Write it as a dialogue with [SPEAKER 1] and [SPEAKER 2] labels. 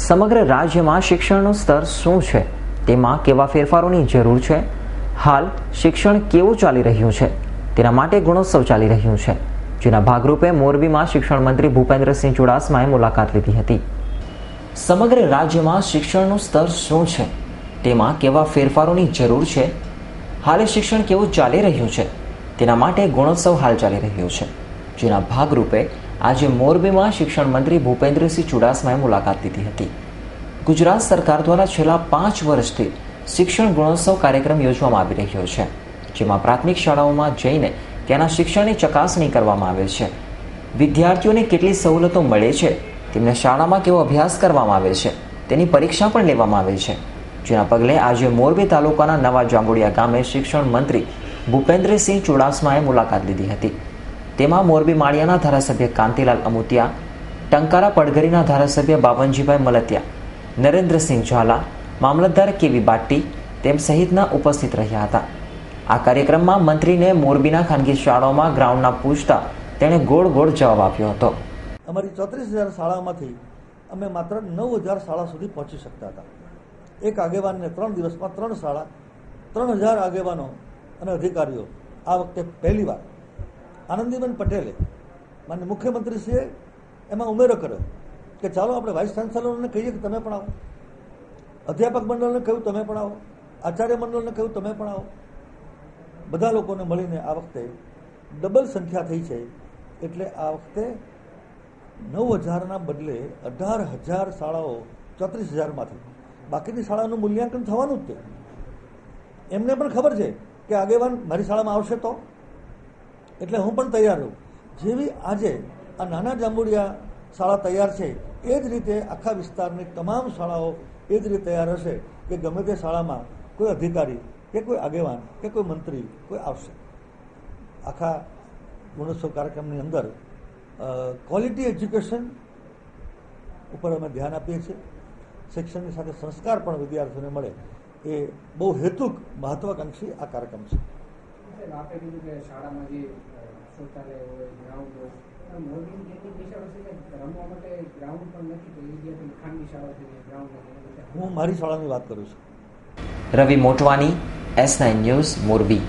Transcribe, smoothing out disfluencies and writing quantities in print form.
[SPEAKER 1] સમગ્ર રાજ્યમાં શિક્ષણનું સ્તર શું છે, તેમાં કેવા ફેરફારોની જરૂર છે, હાલ શિક્ષણ કેવું ચાલી રહ્યું છે, તેના માટે ગુણોત્સવ ચાલી રહ્યું છે, જેના ભાગરૂપે મોરબીમાં શિક્ષણ મંત્રી ભૂપેન્દ્રસિંહ ચુડાસમાએ મુલાકાત લીધી હતી. સમગ્ર રાજ્યમાં શિક્ષણનું સ્તર શું છે, તેમાં કેવા ફેરફારોની જરૂર છે, હાલે શિક્ષણ કેવું ચાલી રહ્યું છે, તેના માટે ગુણોત્સવ હાલ ચાલી રહ્યો છે, જેના ભાગરૂપે આજે મોરબીમાં શિક્ષણ મંત્રી ભૂપેન્દ્રસિંહ ચુડાસમાએ મુલાકાત લીધી હતી. ગુજરાત સરકાર દ્વારા છેલ્લા 5 વર્ષથી શિક્ષણ ગુણોત્સવ કાર્યક્રમ યોજવામાં આવી રહ્યો છે, જેમાં પ્રાથમિક શાળાઓમાં જઈને ત્યાંના શિક્ષણની ચકાસણી કરવામાં આવે છે. વિદ્યાર્થીઓને કેટલી સવલતો મળે છે, તેમને શાળામાં કેવો અભ્યાસ કરવામાં આવે છે, તેની પરીક્ષા પણ લેવામાં આવે છે, જેના પગલે આજે મોરબી તાલુકાના નવા જાંબુડિયા ગામે શિક્ષણ મંત્રી ભૂપેન્દ્રસિંહ ચુડાસમાએ મુલાકાત લીધી હતી. તેમાં મોરબી માળિયાના ધારાસભ્ય કાંતિલાલ અમુતિયા, ટંકારા પડઘરીના ધારાસભ્ય બાવનજીભાઈ મલતિયા, નરેન્દ્રસિંહ ઝાલા, મામલતદાર કેવી બાટી તેમ સહિતના ઉપસ્થિત રહ્યા હતા. આ કાર્યક્રમમાં મંત્રીને મોરબીના ખાનગી શાળાઓમાં ગ્રાઉન્ડના પૂછતા તેણે ગોળ ગોળ જવાબ આપ્યો હતો.
[SPEAKER 2] અમારી 34,000 શાળામાંથી અમે માત્ર 9,000 શાળા સુધી પહોંચી શકતા હતા. એક આગેવાનને 3 દિવસમાં 3 શાળા, 3,000 આગેવાનો અને અધિકારીઓ. આ વખતે પહેલીવાર આનંદીબેન પટેલે માનનીય મુખ્યમંત્રીશ્રીએ એમાં ઉમેરો કર્યો કે ચાલો આપણે વાઇસ ચાન્સેલરોને કહીએ કે તમે પણ આવો, અધ્યાપક મંડળને કહ્યું તમે પણ આવો, આચાર્ય મંડળને કહ્યું તમે પણ આવો. બધા લોકોને મળીને આ વખતે ડબલ સંખ્યા થઈ છે. એટલે આ વખતે 9,000ના બદલે 18,000 શાળાઓ 34,000માંથી, બાકીની શાળાનું મૂલ્યાંકન થવાનું જ છે. એમને પણ ખબર છે કે આગેવાન મારી શાળામાં આવશે તો, એટલે હું પણ તૈયાર છું. જેવી આજે આ નાના જાંબુડિયા શાળા તૈયાર છે, એ જ રીતે આખા વિસ્તારની તમામ શાળાઓ એ જ રીતે તૈયાર હશે કે ગમે તે શાળામાં કોઈ અધિકારી કે કોઈ આગેવાન કે કોઈ મંત્રી કોઈ આવશે. આખા ગુણોત્સવ કાર્યક્રમની અંદર ક્વોલિટી એજ્યુકેશન ઉપર અમે ધ્યાન આપીએ છીએ. શિક્ષણની સાથે સંસ્કાર પણ વિદ્યાર્થીઓને મળે, એ બહુ હેતુક મહત્વાકાંક્ષી આ કાર્યક્રમ છે.
[SPEAKER 3] આપે કીધું કે શાળામાં જે શૌચાલય હોય, ગ્રાઉન્ડ હોય, મોરબીની કેટલીક વિશાળ છે કે રમવા માટે ગ્રાઉન્ડ પણ નથી, તો એ વિદ્યાર્થી ખાનગી શાળા છે ગ્રાઉન્ડ નથી.
[SPEAKER 2] હું મારી શાળાની વાત કરું છું.
[SPEAKER 1] રવિ મોટવાની, S9 ન્યૂઝ, મોરબી.